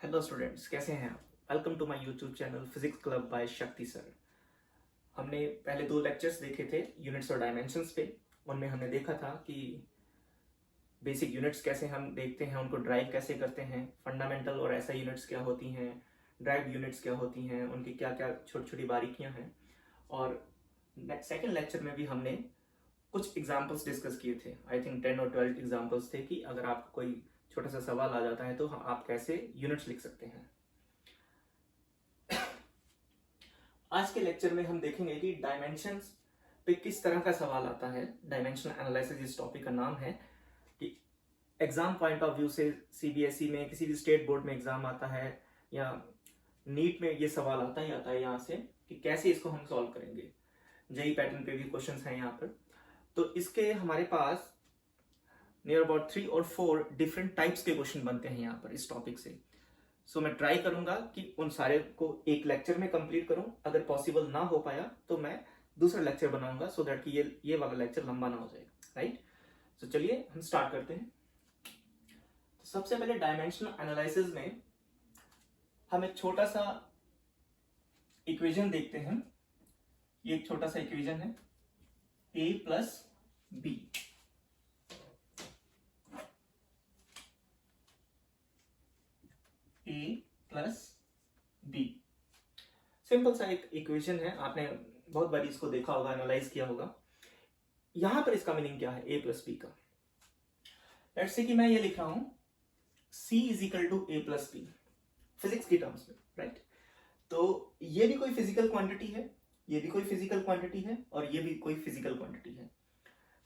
Hello students, कैसे हैं आप? Welcome to my YouTube channel physics club by Shakti sir. हमने पहले 2 लेक्चर्स देखे थे यूनिट्स और डायमेंशंस पे। उनमें हमने देखा था कि बेसिक यूनिट्स कैसे हम देखते हैं, उनको ड्राइव कैसे करते हैं, फंडामेंटल और ऐसा यूनिट्स क्या होती हैं, ड्राइव यूनिट्स क्या होती हैं, उनकी क्या क्या छोटी छोटी बारीकियां हैं। और सेकेंड लेक्चर में भी हमने कुछ एग्जाम्पल्स डिस्कस किए थे। आई थिंक 10 और 12 एग्जाम्पल्स थे कि अगर आपको कोई छोटा सा सवाल आ जाता है तो आप कैसे यूनिट्स लिख सकते हैं। आज के लेक्चर में हम देखेंगे कि डायमेंशंस पे किस तरह का सवाल आता है। डायमेंशनल एनालिसिस इस टॉपिक का नाम है कि एग्जाम पॉइंट ऑफ व्यू से सीबीएसई में, किसी भी स्टेट बोर्ड में एग्जाम आता है या नीट में ये सवाल आता है यहाँ से कि कैसे इसको हम सॉल्व करेंगे। जेई पैटर्न पे भी क्वेश्चंस हैं यहाँ पर। तो इसके हमारे पास नियर अबाउट 3 और 4 डिफरेंट टाइप्स के क्वेश्चन बनते हैं यहाँ पर इस टॉपिक से। सो मैं ट्राई करूंगा कि उन सारे को एक लेक्चर में कंप्लीट करूं। अगर पॉसिबल ना हो पाया तो मैं दूसरा लेक्चर बनाऊंगा सो दैट कि ये वाला लेक्चर लंबा ना हो जाए, राइट। सो चलिए हम स्टार्ट करते हैं। तो सबसे पहले डायमेंशनल एनालिसिस में हम एक छोटा सा इक्वेशन देखते हैं। ये एक छोटा सा इक्वेशन है a plus B. a plus B simple सा एक इक्वेशन है। आपने बहुत बार इसको देखा होगा, एनालाइज किया होगा। यहां पर इसका मीनिंग क्या है a प्लस बी का? लेट्स से कि मैं ये लिख रहा हूं c is equal to a plus B physics की टर्म्स में, राइट। तो ये भी कोई फिजिकल क्वांटिटी है, ये भी कोई फिजिकल क्वांटिटी है और ये भी कोई फिजिकल क्वांटिटी है।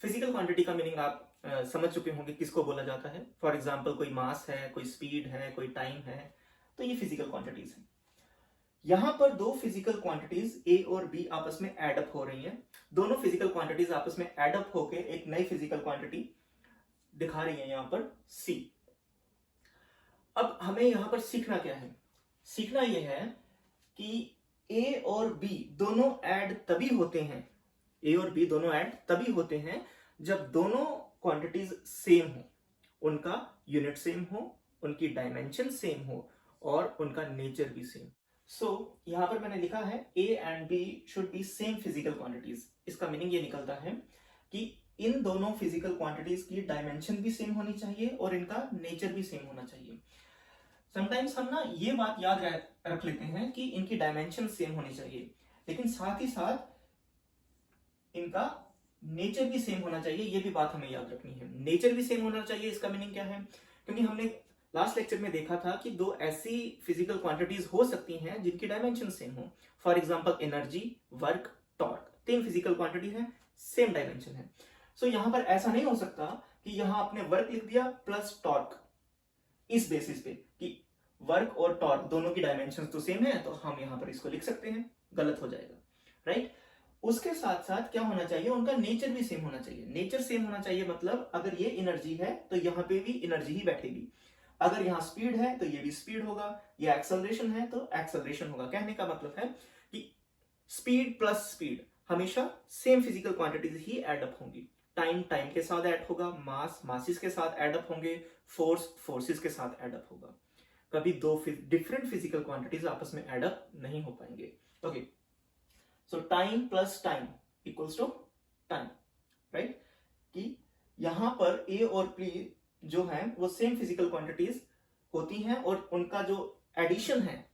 फिजिकल क्वांटिटी का मीनिंग आप समझ चुके होंगे किसको बोला जाता है। फॉर एग्जाम्पल कोई मास है, कोई स्पीड है, कोई टाइम है, तो ये फिजिकल क्वांटिटीज है। यहां पर 2 फिजिकल क्वांटिटीज ए और बी आपस में एडअप हो रही हैं। दोनों फिजिकल क्वांटिटीज आपस में एडअप होकर एक नई फिजिकल क्वांटिटी दिखा रही है यहां पर सी। अब हमें यहां पर सीखना क्या है? सीखना यह है कि ए और बी दोनों ऐड तभी होते हैं, ए और बी दोनों ऐड तभी होते हैं जब दोनों क्वांटिटीज सेम हो, उनका यूनिट सेम हो, उनकी डायमेंशन सेम हो और उनका नेचर भी सेम। सो यहां पर मैंने लिखा है A and B should be same physical quantities. इसका मीनिंग ये निकलता है कि इन दोनों फिजिकल क्वांटिटीज की डायमेंशन भी सेम होनी चाहिए और इनका नेचर भी सेम होना चाहिए। समटाइम्स हम ना ये बात याद रख लेते हैं कि इनकी डायमेंशन सेम होनी चाहिए, लेकिन साथ ही साथ इनका नेचर भी सेम होना चाहिए। ये भी बात हमें याद रखनी है। नेचर भी सेम होना चाहिए, इसका मीनिंग क्या है? क्योंकि हमने लास्ट लेक्चर में देखा था कि 2 ऐसी फिजिकल क्वांटिटीज हो सकती हैं जिनकी डायमेंशन सेम हो। For example energy, work, torque, 3 physical quantity है, सेम डायमेंशन है। सो यहां पर ऐसा नहीं हो सकता कि यहां आपने वर्क लिख दिया प्लस टॉर्क इस बेसिस पे कि वर्क और टॉर्क दोनों की डायमेंशन तो सेम है तो हम यहां पर इसको लिख सकते हैं। गलत हो जाएगा, राइट। उसके साथ साथ क्या होना चाहिए? उनका नेचर भी सेम होना चाहिए। नेचर सेम होना चाहिए मतलब अगर ये एनर्जी है तो यहां पे भी एनर्जी ही बैठेगी, अगर यहां स्पीड है तो ये भी स्पीड होगा, या एक्सेलरेशन है तो एक्सेलरेशन होगा। कहने का मतलब है कि स्पीड प्लस स्पीड हमेशा सेम फिजिकल क्वांटिटीज ही एडअप होंगी। टाइम टाइम के साथ ऐड होगा, मास मासिस के साथ एडअप होंगे, फोर्स फोर्सेस के साथ एडअप होगा। कभी 2 डिफरेंट फिजिकल क्वांटिटीज आपस में एडअप नहीं हो पाएंगे। Okay, so time plus time equals to time, right. कि यहां पर ए और बी जो है वो सेम फिजिकल क्वांटिटीज होती हैं और उनका जो एडिशन है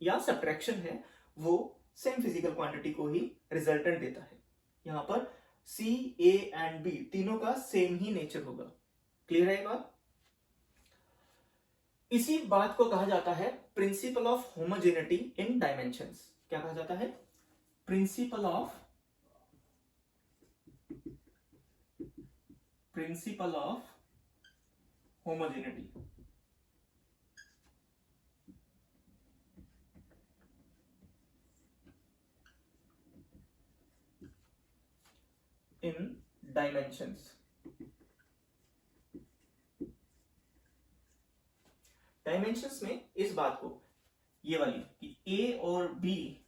या सब्ट्रैक्शन है वो सेम फिजिकल क्वांटिटी को ही रिजल्टेंट देता है। यहां पर सी, ए एंड बी तीनों का सेम ही नेचर होगा। क्लियर है बात? इसी बात को कहा जाता है principal of homogeneity in dimensions. क्या कहा जाता है? Principal of homogeneity in dimensions. Dimensions में इस बात को, ये वाली कि ए और बी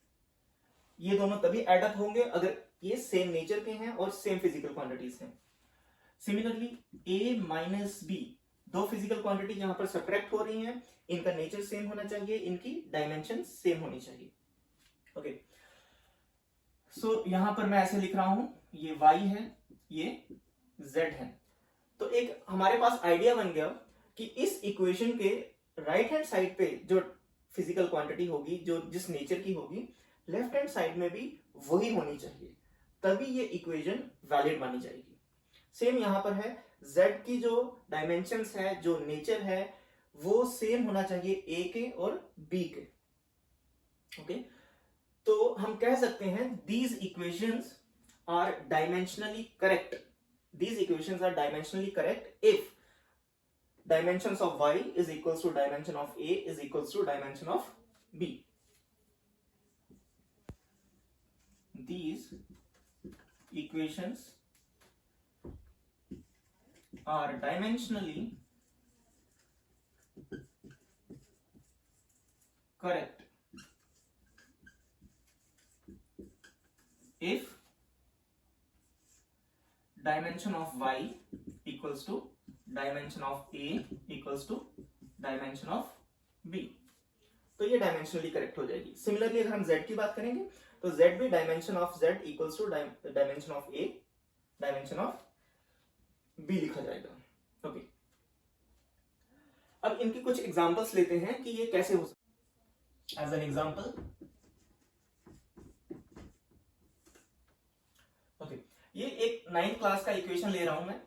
ये दोनों तभी एडअप होंगे अगर ये सेम नेचर के हैं और सेम फिजिकल क्वांटिटीज हैं। सिमिलरली ए माइनस बी दो फिजिकल क्वांटिटी यहां पर सब्ट्रैक्ट हो रही हैं, इनका नेचर सेम होना चाहिए, इनकी डायमेंशन सेम होनी चाहिए। ओके, सो यहां पर मैं ऐसे लिख रहा हूं, ये y है, ये z है। तो एक हमारे पास आइडिया बन गया कि इस इक्वेशन के राइट हैंड साइड पे जो फिजिकल क्वांटिटी होगी, जो जिस नेचर की होगी, लेफ्ट हैंड साइड में भी वही होनी चाहिए, तभी ये इक्वेशन वैलिड मानी जाएगी। सेम यहां पर है, z की जो डायमेंशंस है, जो नेचर है, वो सेम होना चाहिए a के और b के। ओके, तो हम कह सकते हैं these equations are dimensionally correct. These equations are dimensionally correct if dimensions of y is equals to dimension of a is equals to dimension of b. These equations are dimensionally correct if dimension of y equals to dimension of a equals to dimension of b. तो ये dimensionally correct हो जाएगी। Similarly अगर हम z की बात करेंगे तो z भी dimension of z equals to dimension of a dimension of b लिखा जाएगा। ओके, अब इनकी कुछ एग्जांपल्स लेते हैं कि ये कैसे हो सकता है। एज एन एग्जांपल, ओके, ये एक 9th क्लास का इक्वेशन ले रहा हूं मैं,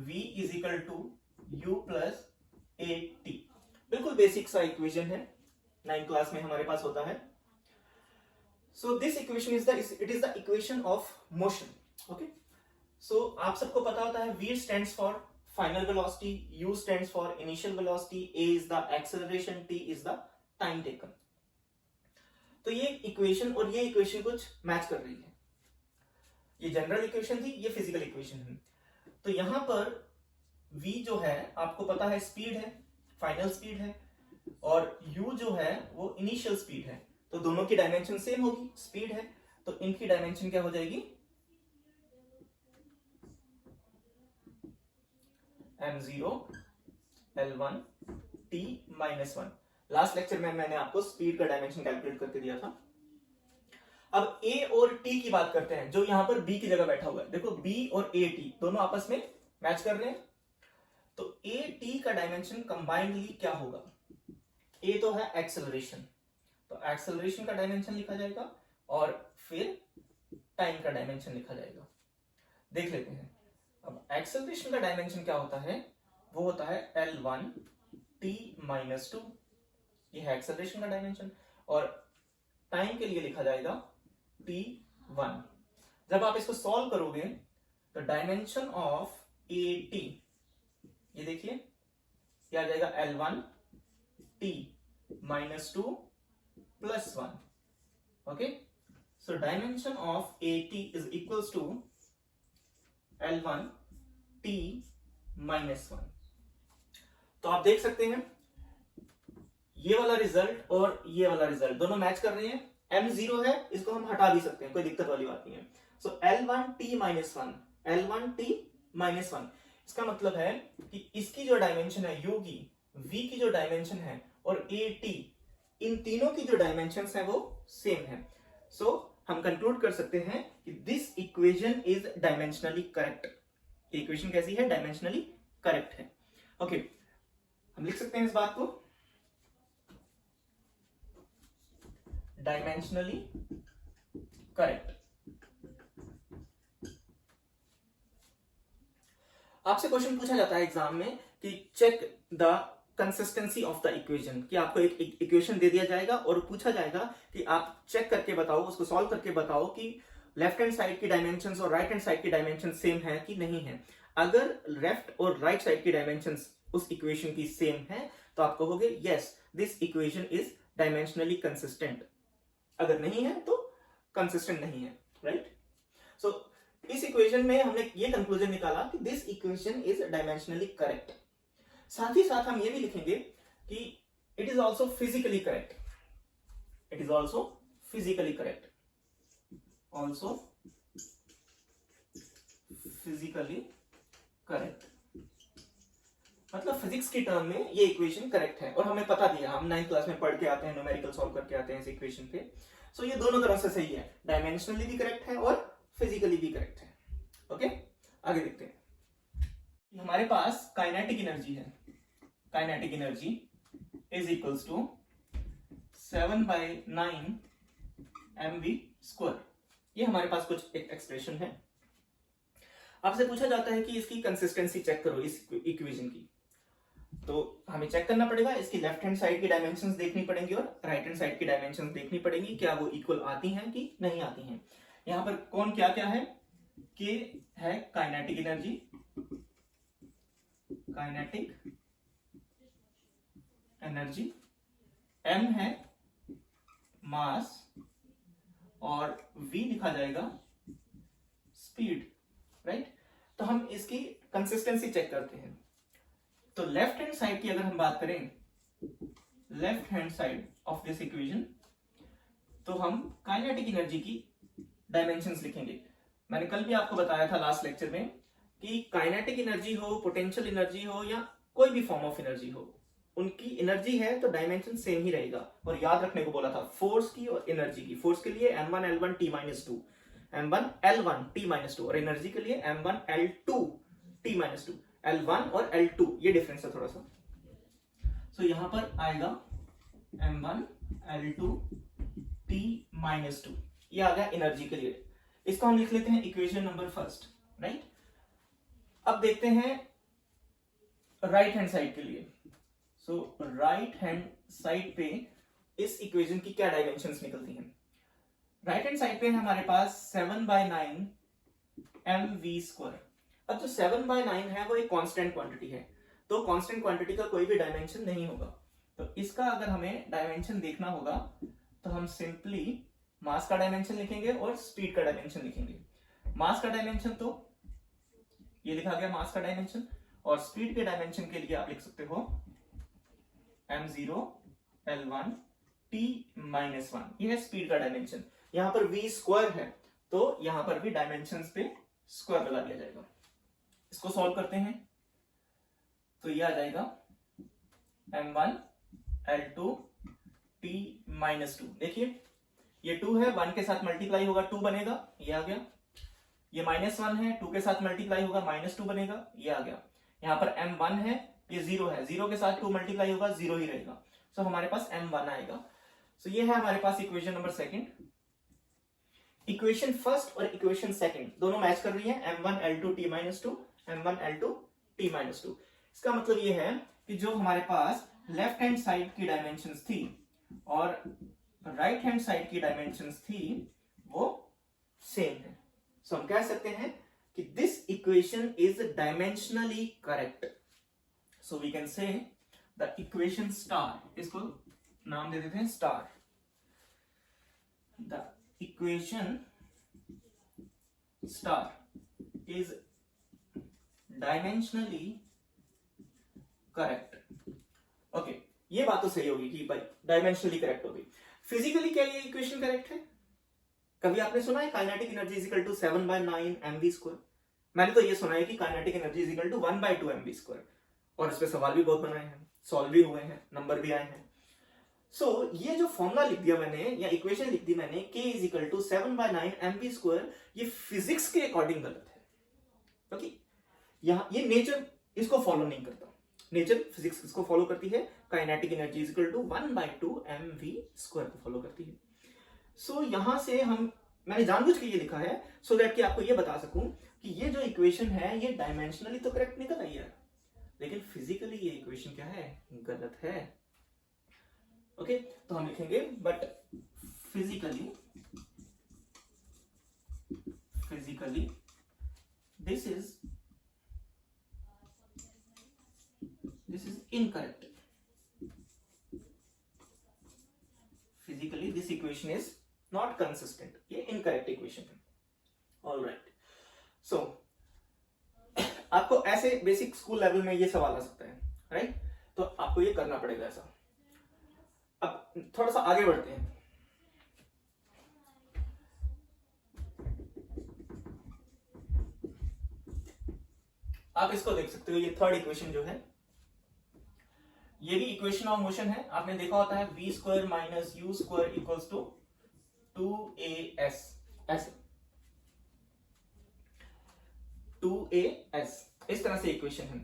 v is equal to u plus a t. बिल्कुल बेसिक सा इक्वेशन है, 9th क्लास में हमारे पास होता है। So this equation is the equation of motion. Okay, so आप सबको पता होता है v stands for final velocity, u stands for initial velocity, a is the acceleration, t is the time taken. तो ये इक्वेशन और ये इक्वेशन कुछ मैच कर रही है। ये जनरल इक्वेशन थी, ये फिजिकल इक्वेशन है। तो यहां पर v जो है आपको पता है स्पीड है, फाइनल स्पीड है, और u जो है वो इनिशियल स्पीड है। तो दोनों की डायमेंशन सेम होगी, स्पीड है, तो इनकी डायमेंशन क्या हो जाएगी, m0 l1 t minus 1। Last lecture में मैंने आपको स्पीड का डायमेंशन कैलकुलेट करके दिया था। अब a और t की बात करते हैं, जो यहां पर b की जगह बैठा हुआ है। देखो b और a t दोनों आपस में मैच कर रहे हैं, तो a t का डायमेंशन कंबाइंडली क्या होगा, a तो है एक्सेलरेशन, तो एक्सेलरेशन का डायमेंशन लिखा जाएगा और फिर टाइम का डायमेंशन लिखा जाएगा। देख लेते हैं। अब एक्सेलरेशन का डायमेंशन क्या होता है, वो होता है l1 t माइनस 2, ये है एक्सेलरेशन का डायमेंशन, और टाइम के लिए लिखा जाएगा t1। जब आप इसको सॉल्व करोगे तो डायमेंशन ऑफ ए टी, ये देखिए क्या आ जाएगा, l1 t माइनस 2 प्लस 1। Okay, so dimension of A T is equals to l1 t minus 1। तो आप देख सकते हैं ये वाला रिजल्ट और ये वाला रिजल्ट दोनों मैच कर रहे हैं। m0 है, इसको हम हटा भी सकते हैं, कोई दिक्कत वाली बात नहीं है। सो l1 t minus 1, l1 t minus 1, इसका मतलब है कि इसकी जो डायमेंशन है u की, v की जो डायमेंशन है, और a t, इन तीनों की जो डायमेंशंस है वो सेम है। सो हम कंक्लूड कर सकते हैं कि this equation is dimensionally correct. Equation कैसी है, डायमेंशनली करेक्ट है। ओके, हम लिख सकते हैं इस बात को, डायमेंशनली करेक्ट। आपसे क्वेश्चन पूछा जाता है एग्जाम में कि check the consistency of the equation, कि आपको एक इक्वेशन दे दिया जाएगा और पूछा जाएगा कि आप चेक करके बताओ, उसको सॉल्व करके बताओ कि लेफ्ट हैंड साइड की डायमेंशंस और राइट हैंड साइड की डायमेंशन सेम है कि नहीं है। अगर लेफ्ट और राइट साइड की डायमेंशंस उस इक्वेशन की सेम है तो आप कहोगे yes this equation is dimensionally consistent, अगर नहीं है तो कंसिस्टेंट नहीं है, राइट। सो इस इक्वेशन में हमने ये कंक्लूजन निकाला कि this equation is dimensionally correct. साथ ही साथ हम ये भी लिखेंगे कि it is also physically correct, it is also physically correct, also physically correct. मतलब फिजिक्स की टर्म में ये इक्वेशन करेक्ट है, और हमें पता भी है, हम 9th क्लास में पढ़ के आते हैं, न्यूमेरिकल सॉल्व करके आते हैं इस इक्वेशन पे। सो ये दोनों तरह से सही है, डायमेंशनली भी करेक्ट है और फिजिकली भी करेक्ट है। ओके, आगे देखते हैं। हमारे पास काइनेटिक एनर्जी है, kinetic energy is equals to 7/9 mv²। ये हमारे पास कुछ एक एक्सप्रेशन है। आपसे पूछा जाता है कि इसकी कंसिस्टेंसी चेक करो इस इक्वेशन की, तो हमें चेक करना पड़ेगा, इसकी लेफ्ट हैंड साइड की डायमेंशंस देखनी पड़ेंगी और राइट हैंड साइड की डायमेंशंस देखनी पड़ेंगी, क्या वो इक्वल आती हैं कि नहीं आती हैं। यहां पर कौन क्या क्या है, के है kinetic energy, kinetic energy, M है मास, और v लिखा जाएगा स्पीड, राइट। तो हम इसकी कंसिस्टेंसी चेक करते हैं। तो लेफ्ट हैंड साइड की अगर हम बात करें, left hand side of this equation, तो हम काइनेटिक एनर्जी की डायमेंशंस लिखेंगे। मैंने कल भी आपको बताया था लास्ट लेक्चर में कि काइनेटिक एनर्जी हो, पोटेंशियल एनर्जी हो, या कोई भी फॉर्म ऑफ एनर्जी हो, उनकी एनर्जी है तो डायमेंशन सेम ही रहेगा। और याद रखने को बोला था फोर्स की और एनर्जी की। फोर्स के लिए m1 l1 t-2, m1 l1 t-2, और एनर्जी के लिए m1 l2 t-2, l1 और l2 ये डिफरेंस है थोड़ा सा। सो यहां पर आएगा m1 l2 t-2, ये आ गया एनर्जी के लिए। इसको हम लिख लेते हैं इक्वेशन नंबर फर्स्ट, राइट। अब देखते हैं राइट हैंड साइड के लिए। सो राइट हैंड साइड पे इस इक्वेशन की क्या डायमेंशंस निकलती हैं। राइट हैंड साइड पे है हमारे पास 7/9 mv²। अब जो 7/9 है वो एक कांस्टेंट क्वांटिटी है, तो कांस्टेंट क्वांटिटी का कोई भी डायमेंशन नहीं होगा। तो इसका अगर हमें डायमेंशन देखना होगा तो हम सिंपली मास का डायमेंशन लिखेंगे और स्पीड का डायमेंशन लिखेंगे। मास का डायमेंशन तो ये लिखा गया, मास का डायमेंशन, और स्पीड के डायमेंशन के लिए आप लिख सकते हो m0 l1 t-1, ये है स्पीड का डायमेंशन। यहां पर v² है तो यहां पर भी डायमेंशंस पे स्क्वायर लगा दिया जाएगा। इसको सॉल्व करते हैं तो ये आ जाएगा m1 l2 t-2। देखिए ये 2 है, 1 के साथ मल्टीप्लाई होगा 2 बनेगा, ये आ गया। ये -1 है, 2 के साथ मल्टीप्लाई होगा -2 बनेगा, ये आ गया। यहां पर m1 है, ये 0 है, 0 के साथ 2 मल्टीप्लाई होगा 0 ही रहेगा। सो हमारे पास m1 आएगा। सो ये है हमारे पास equation number second. Equation first और इक्वेशन सेकंड दोनों मैच कर रही है, m1 l2 t-2, m1 l2 t-2। इसका मतलब ये है कि जो हमारे पास लेफ्ट हैंड साइड की डायमेंशंस थी और राइट हैंड साइड की डायमेंशंस थी वो सेम है। सो हम कह सकते हैं कि this equation is dimensionally correct. So we can say the equation star, इसको नाम दे देते हैं star. The equation star is dimensionally correct. Okay, ये बात तो सही होगी कि भाई डायमेंशनली करेक्ट होगी। फिजिकली क्या ये इक्वेशन करेक्ट है? कभी आपने सुना है kinetic energy is equal to 7/9 mv²? मैंने तो ये सुना है कि kinetic energy is equal to 1/2 mv², और इस पे सवाल भी बहुत बनाए हैं, सॉल्व भी हुए हैं, नंबर भी आए हैं। सो ये जो फॉर्मूला लिख दिया मैंने या इक्वेशन लिख दी मैंने k is equal to 7/9 mv², ये फिजिक्स के अकॉर्डिंग गलत है, क्योंकि यहां ये नेचर इसको फॉलो नहीं करता। नेचर फिजिक्स किसको फॉलो करती है? Kinetic energy is equal to 1/2 mv² को फॉलो करती है। सो यहां से मैंने जानबूझ के ये लिखा है सो दैट कि आपको ये बता सकूं कि ये जो इक्वेशन है ये डायमेंशनली तो करेक्ट निकल आई है, लेकिन फिजिकली ये इक्वेशन क्या है? गलत है। ओके, तो हम लिखेंगे but physically this is incorrect. Physically this equation is not consistent, ये इनकरेक्ट इक्वेशन है। ऑल राइट, सो आपको ऐसे बेसिक स्कूल लेवल में ये सवाल आ सकता है, राइट? तो आपको ये करना पड़ेगा ऐसा। अब थोड़ा सा आगे बढ़ते हैं। आप इसको देख सकते हो, ये थर्ड इक्वेशन जो है ये भी इक्वेशन ऑफ मोशन है, आपने देखा होता है v square minus U square equals to 2as, ऐसे 2as, इस तरह से इक्वेशन है।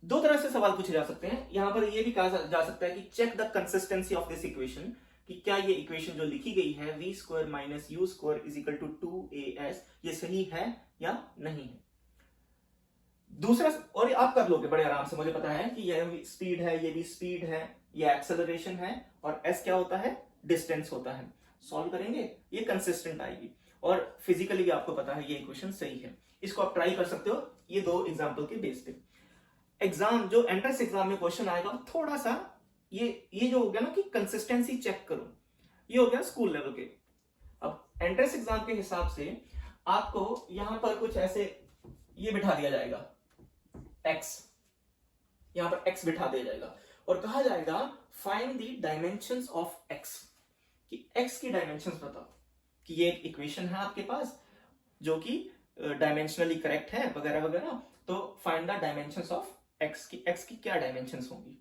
दो तरह से सवाल पूछे जा सकते हैं, यहां पर ये भी कहा जा सकता है कि check the consistency of this equation, कि क्या ये इक्वेशन जो लिखी गई है v square minus U square is equal to 2as, ये सही है या नहीं है। दूसरा, और आप कर लोगे बड़े आराम से, मुझे पता है कि ये स्पीड है, ये भी स्पीड है, ये एक्सेलरेशन है, और s क्या होता है, डिस्टेंस होता है। सॉल्व करेंगे, ये कंसिस्टेंट आएगी, और फिजिकली भी आपको पता है ये इक्वेशन सही है। इसको आप ट्राई कर सकते हो ये दो एग्जाम्पल के बेस पे। एग्जाम जो एंट्रेंस एग्जाम में क्वेश्चन आएगा थोड़ा सा ये जो हो गया ना कि कंसिस्टेंसी चेक करो, ये हो गया स्कूल लेवल के। अब एंट्रेंस एग्जाम के हिसाब से आपको यहां पर कुछ ऐसे ये बिठा दिया जाएगा, x, यहां पर x बिठा दिया जाएगा और कहा जाएगा find the dimensions of x, कि x की डायमेंशंस बताओ, कि ये एक इक्वेशन है आपके पास जो कि डायमेंशनली करेक्ट है वगैरह वगैरह, तो find the dimensions of x की क्या डायमेंशंस होंगी।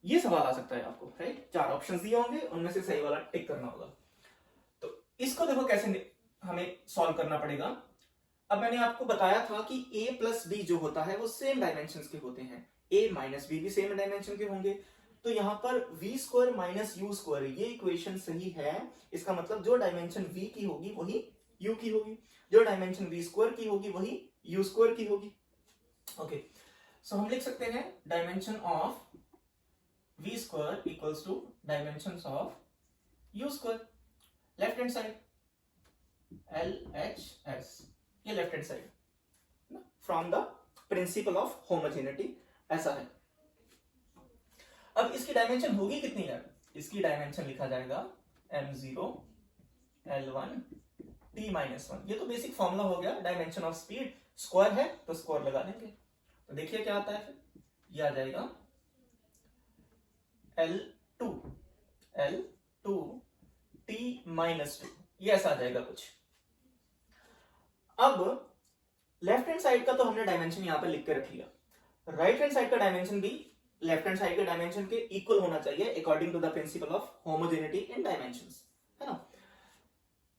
ये सवाल आ सकता है आपको, राइट। 4 ऑप्शंस दिए होंगे, उनमें से सही वाला टिक करना होगा। तो इसको देखो कैसे हमें सॉल्व करना पड़ेगा। अब मैंने आपको बताया था कि a प्लस बी जो होता है वो सेम डायमेंशंस के होते हैं, a माइनस बी भी सेम डायमेंशन के होंगे। तो यहां पर v square minus U square, ये इक्वेशन सही है। इसका मतलब जो डायमेंशन v की होगी वही u की होगी, जो डायमेंशन v स्क्वायर की होगी वही u स्क्वायर की होगी। ओके, सो हम लिख सकते हैं dimension of v square equals to dimensions of u square, left hand side LHS, ये left hand side from the principle of homogeneity, ऐसा है। अब इसकी डायमेंशन होगी कितनी यार, इसकी डायमेंशन लिखा जाएगा m0 l1 t-1, ये तो बेसिक फॉर्मूला हो गया डायमेंशन ऑफ स्पीड, स्क्वायर है तो स्क्वायर लगा देंगे। तो देखिए क्या आता है फिर, ये आ जाएगा l2 t-2, ये ऐसा आ जाएगा कुछ। अब लेफ्ट हैंड साइड का तो हमने डायमेंशन यहां पर लिख के रख लिया, राइट हैंड साइड का डायमेंशन भी लेफ्ट हैंड साइड के डायमेंशन के इक्वल होना चाहिए according to the principle of homogeneity in dimensions, है ना।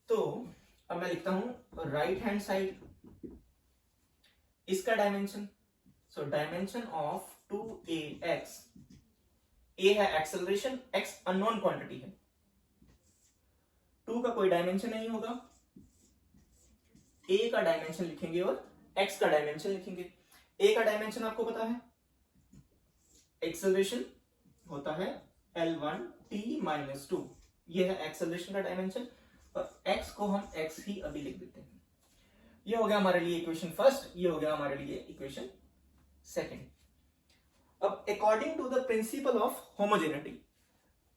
तो अब मैं लिखता हूं राइट हैंड साइड, इसका dimension, so dimension of 2ax, a है एक्सेलरेशन, x अननोन क्वांटिटी है, 2 का कोई डायमेंशन नहीं होगा, a का डायमेंशन लिखेंगे और x का डायमेंशन लिखेंगे। a का डायमेंशन आपको पता है, एक्सेलरेशन होता है l1 t-2, ये है एक्सेलरेशन का डायमेंशन, और x को हम x ही अभी लिख देते हैं। ये हो गया हमारे लिए इक्वेशन फर्स्ट, ये हो गया हमारे लिए इक्वेशन सेकंड। अब according to the principle of homogeneity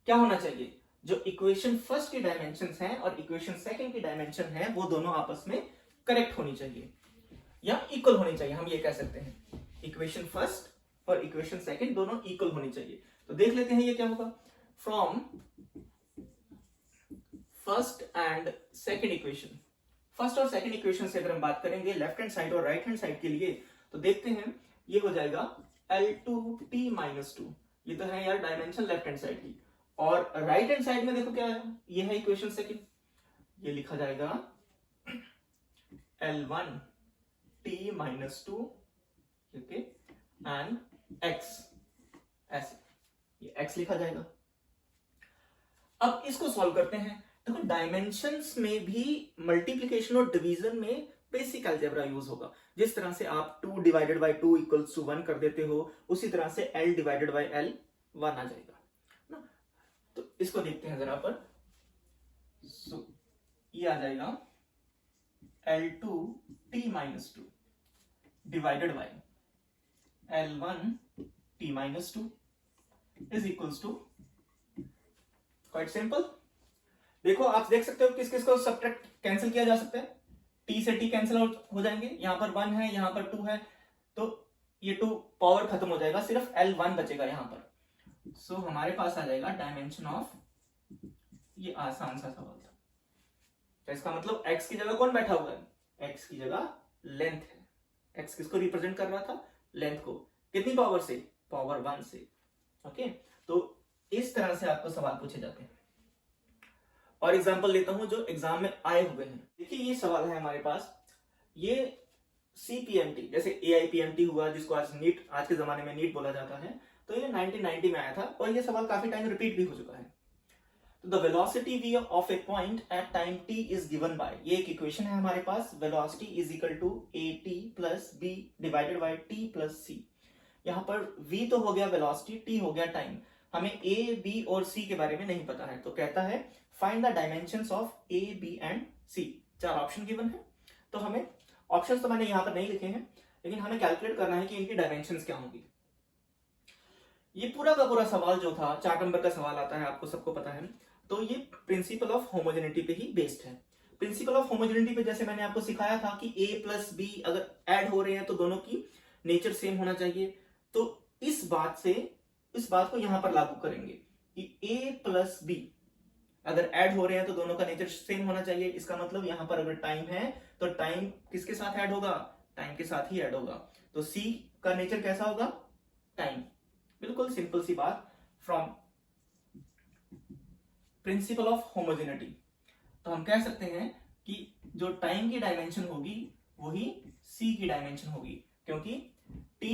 क्या होना चाहिए, जो इक्वेशन फर्स्ट की डायमेंशंस हैं और इक्वेशन सेकंड की डायमेंशन है वो दोनों आपस में करेक्ट होनी चाहिए या इक्वल होनी चाहिए, हम ये कह सकते हैं। इक्वेशन फर्स्ट और इक्वेशन सेकंड दोनों इक्वल होनी चाहिए। तो देख लेते हैं ये क्या होगा। From first and second equation, first और सेकंड इक्वेशन से अगर हम बात करेंगे लेफ्ट हैंड साइड और राइट हैंड साइड के लिए, तो देखते हैं ये हो जाएगा L2 t-2, ये तो है यार डायमेंशन लेफ्ट हैंड साइड की, और राइट हैंड साइड में देखो क्या है, ये है इक्वेशन सेकंड, ये लिखा जाएगा L1 t-2 okay and x, ऐसे ये x लिखा जाएगा। अब इसको सॉल्व करते हैं। देखो डायमेंशंस में भी मल्टीप्लिकेशन और डिवीजन में बेसिक अलजेब्रा यूज होगा। जिस तरह से आप 2 डिवाइडेड बाय 2 इक्वल्स टू 1 कर देते हो, उसी तरह से L डिवाइडेड बाय L 1 आ जाएगा ना। तो इसको देखते हैं जरा पर, ये आ जाएगा L2 t-2 divided by L1 t-2 is equals to, quite simple. देखो आप देख सकते हो किस किस को सब्ट्रैक्ट कैंसिल किया जा सकता है, t से t कैंसिल आउट हो जाएंगे, यहां पर 1 है यहां पर 2 है, तो ये 2 पावर खत्म हो जाएगा, सिर्फ L1 बचेगा यहां पर। सो हमारे पास आ जाएगा डायमेंशन ऑफ, ये आसान सा सवाल था। तो इसका मतलब x की जगह कौन बैठा हुआ है, x की जगह लेंथ है। x किसको रिप्रेजेंट कर रहा था, लेंथ को, कितनी पावर से, पावर 1 से। ओके, तो इस तरह से आपको सवाल पूछे जाते हैं। और एग्जांपल लेता हूं जो एग्जाम में आए हुए हैं। देखिए ये सवाल है हमारे पास, ये CPMT जैसे AIPMT हुआ जिसको आज नीट, आज के जमाने में नीट बोला जाता है, तो ये 1990 में आया था और ये सवाल काफी टाइम रिपीट भी हो चुका है। तो the velocity v of a point at time t is given by, ये एक इक्वेशन है हमारे पास, velocity is equal to at plus b divided by t plus c। यहाँ पर v तो हो गया वेलोसिटी, t हो गया टाइम, हमें a b और c के बारे में नहीं पता है, तो कहता है find the dimensions of a b and c। चार ऑप्शन गिवन है, तो हमें ऑप्शंस तो मैंने यहाँ पर नहीं लिखे हैं, लेकिन हमें कैलकुलेट करना है कि इनकी डायमेंशंस क्या होंगी। ये पूरा का पूरा सवाल जो था 4 नंबर का सवाल आता है, आपको सबको पता है, तो ये प्रिंसिपल ऑफ होमोजेनिटी पे ही बेस्ड है। प्रिंसिपल ऑफ होमोजेनिटी पे जैसे मैंने आपको सिखाया था कि a प्लस बी अगर ऐड हो रहे हैं तो दोनों की नेचर सेम होना चाहिए, तो इस बात को यहां पर लागू करेंगे कि a प्लस बी अगर ऐड हो रहे हैं तो दोनों का नेचर सेम होना चाहिए। इसका मतलब यहां पर अगर टाइम है तो टाइम किसके साथ ऐड होगा, टाइम के साथ ही ऐड होगा, तो c का नेचर कैसा होगा, टाइम। बिल्कुल सिंपल सी बात फ्रॉम प्रिंसिपल ऑफ होमोजेनिटी। तो हम कह सकते हैं कि जो टाइम की डायमेंशन होगी वही c की डायमेंशन होगी, क्योंकि t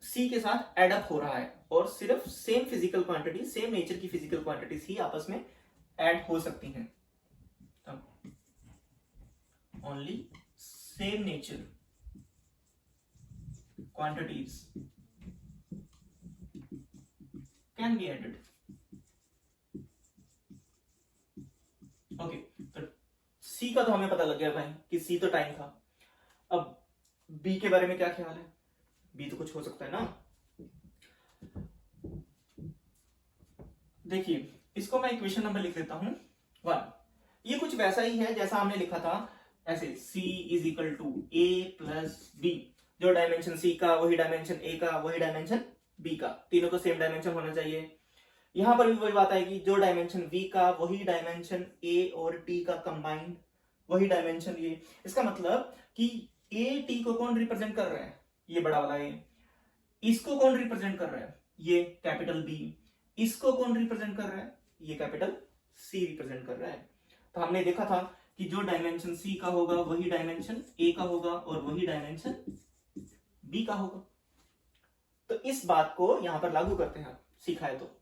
c के साथ एड अप हो रहा है और सिर्फ same physical quantity, same nature की फिजिकल क्वांटिटीज ही आपस में ऐड हो सकती हैं। Only same nature quantities can be added. Okay, तो C का तो हमें पता लग गया भाई कि C तो टाइम था। अब B के बारे में क्या ख्याल है, B तो कुछ हो सकता है ना। देखिए इसको मैं इक्वेशन नंबर लिख देता हूं 1। ये कुछ वैसा ही है जैसा हमने लिखा था, ऐसे C is equal to A plus B, जो डायमेंशन C का वही डायमेंशन A का वही डायमेंशन B का, तीनों को सेम डायमेंशन होना चाहिए। यहां पर भी वही बात आएगी, जो डायमेंशन V का वही डायमेंशन A और T का कंबाइंड वही डायमेंशन ये। इसका मतलब कि A T को कौन रिप्रेजेंट कर रहा है, ये बड़ा वाला A। इसको कौन रिप्रेजेंट कर रहा है, ये कैपिटल B। इसको कौन रिप्रेजेंट कर रहा है, ये कैपिटल C रिप्रेजेंट कर रहा है। तो हमने देखा था कि जो डायमेंशन C का होगा वही डायमेंशन A का होगा और वही डायमेंशन B का होगा। तो इस बात को यहां पर लागू करते हैं, सीखा है तो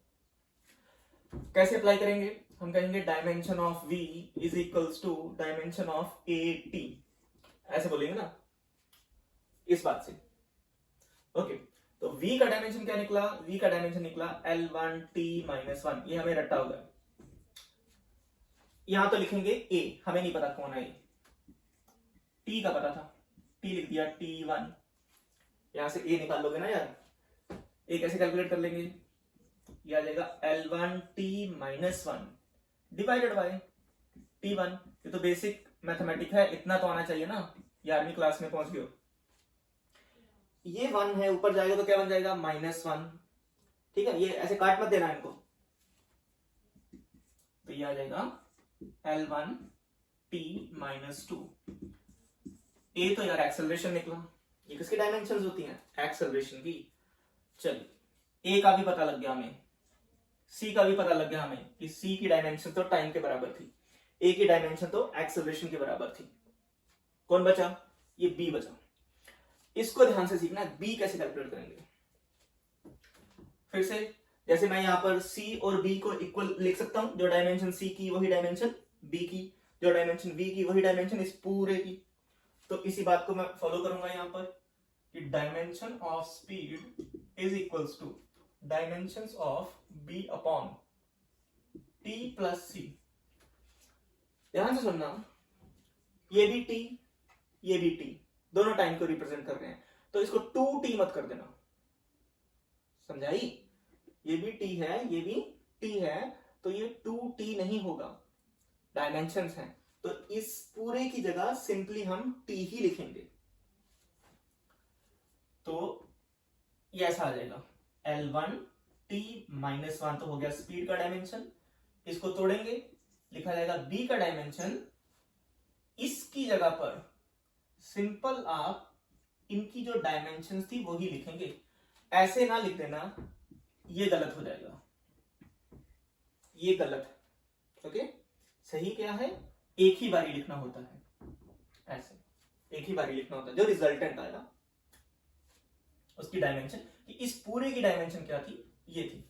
कैसे अप्लाई करेंगे, हम कहेंगे dimension of V is equals to dimension of AT, ऐसे बोलेंगे ना इस बात से। ओके, तो V का डायमेंशन क्या निकला, V का डायमेंशन निकला L1T-1, ये हमें रट्टा होगा। यहां तो लिखेंगे A, हमें नहीं पता कौन है A, T का पता था, T लिख दिया T1, यहां से A निकाल लोगे ना यार, A कैसे कैलकुलेट कर लेंगे, ये आ जाएगा L1T-1 डिवाइडेड बाय T1। ये तो बेसिक मैथमेटिक है, इतना तो आना चाहिए ना, 11वीं क्लास में पहुंच गए। ये 1 है, ऊपर जाएगा तो क्या बन जाएगा -1, ठीक है, ये ऐसे काट मत देना इनको, तो ये आ जाएगा L1T-2। ए तो यार एक्सेलरेशन निकला, ये किसकी डायमेंशंस होती हैं, एक्सेलरेशन की। चलिए ए का भी पता लग गया हमें, सी का भी पता लग गया हमें कि सी की डायमेंशन तो टाइम के बराबर थी, ए की डायमेंशन तो एक्सेलरेशन के बराबर थी। कौन बचा, ये बी बचा। इसको ध्यान से सीखना है, बी कैसे कैलकुलेट करेंगे। फिर से जैसे मैं यहां पर सी और बी को इक्वल लिख सकता हूं, जो डायमेंशन सी की वही डायमेंशन बी की, जो डायमेंशन बी की वही डायमेंशन इस पूरे की। तो इसी बात को मैं फॉलो करूंगा यहां पर कि dimension of speed is equals to dimensions of b upon t plus c. ध्यान से सुनना, ये भी टी, ये भी टी, दोनों टाइम को रिप्रेजेंट कर रहे हैं, तो इसको 2t मत कर देना, समझाई। ये भी t है, ये भी t है, तो ये 2t नहीं होगा, डायमेंशंस हैं, तो इस पूरे की जगह सिंपली हम t ही लिखेंगे। तो ये ऐसा आ जाएगा L1T-1 तो हो गया स्पीड का डायमेंशन, इसको तोड़ेंगे, लिखा जाएगा b का डायमेंशन, इसकी जगह पर सिंपल आप इनकी जो डायमेंशंस थी वही लिखेंगे, ऐसे ना लिख देना ये गलत हो जाएगा, ये गलत है। ओके, सही क्या है, एक ही बारी लिखना होता है, ऐसे एक ही बारी लिखना होता है। जो रिजल्टेंट आएगा उसकी डायमेंशन, कि इस पूरे की डायमेंशन क्या थी, ये थी।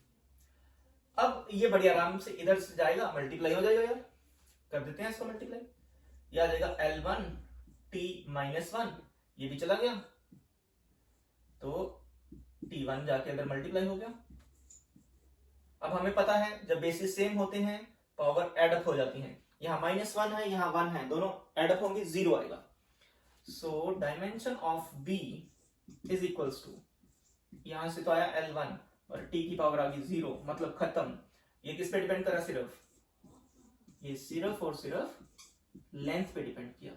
अब ये बड़ी आराम से इधर से जाएगा, मल्टीप्लाई हो जाएगा यार, कर देते हैं इसको मल्टीप्लाई। ये आ जाएगा L1 T-1, ये भी चला गया, तो T1 जाके अंदर मल्टीप्लाई हो गया। अब हमें पता है जब बेसिस सेम होते हैं पावर एडअप हो जाती है, यहां -1 है, यहां 1 है, दोनों एडअप होंगे, 0 आएगा। So dimension of B is equals to, यहां से तो आया L1 और T की पावर आ गई 0, मतलब खत्म। ये किस पे डिपेंड करा, सिर्फ ये सिर्फ और सिर्फ लेंथ पे डिपेंड किया।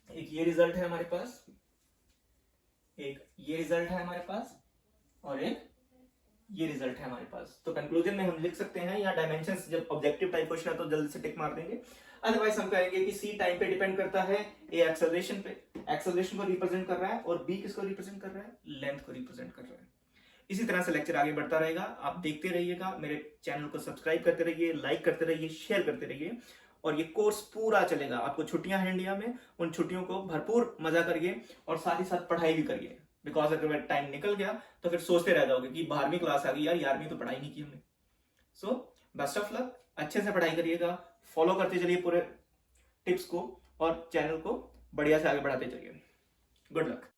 एक ये रिजल्ट है हमारे पास, एक ये रिजल्ट है हमारे पास, और एक ये रिजल्ट है हमारे पास। तो कंक्लूजन में हम लिख सकते हैं, यहाँ डायमेंशंस जब ऑब्जेक्टिव टाइप क्वेश्चन है तो जल्दी से टिक मार देंगे। अदरवाइज हम कहेंगे कि सी टाइम पे डिपेंड करता है, ए एक्सेलरेशन पे, एक्सेलरेशन को रिप्रेजेंट कर रहा है, और बी किसको रिप्रेजेंट कर रहा है, लेंथ को रिप्रेजेंट कर रहा है। इसी तरह से लेक्चर आगे बढ़ता रहेगा, आप देखते रहिएगा, मेरे चैनल को सब्सक्राइब करते रहिए, लाइक करते रहिए, शेयर करते रहिए, और ये कोर्स पूरा चलेगा। आपको छुट्टियां हैं इंडिया में, उन छुट्टियों को भरपूर मजा करिए और साथ ही साथ पढ़ाई भी करिए, बिकॉज अगर टाइम निकल गया तो फिर सोचते रह जाओगे कि 12वीं क्लास आ गई यार, 11वीं तो पढ़ाई नहीं की हमने। सो बेस्ट ऑफ लक, अच्छे से पढ़ाई करिएगा, फॉलो करते चलिए पूरे टिप्स को, और चैनल को बढ़िया से आगे बढ़ाते चलिए। Good luck.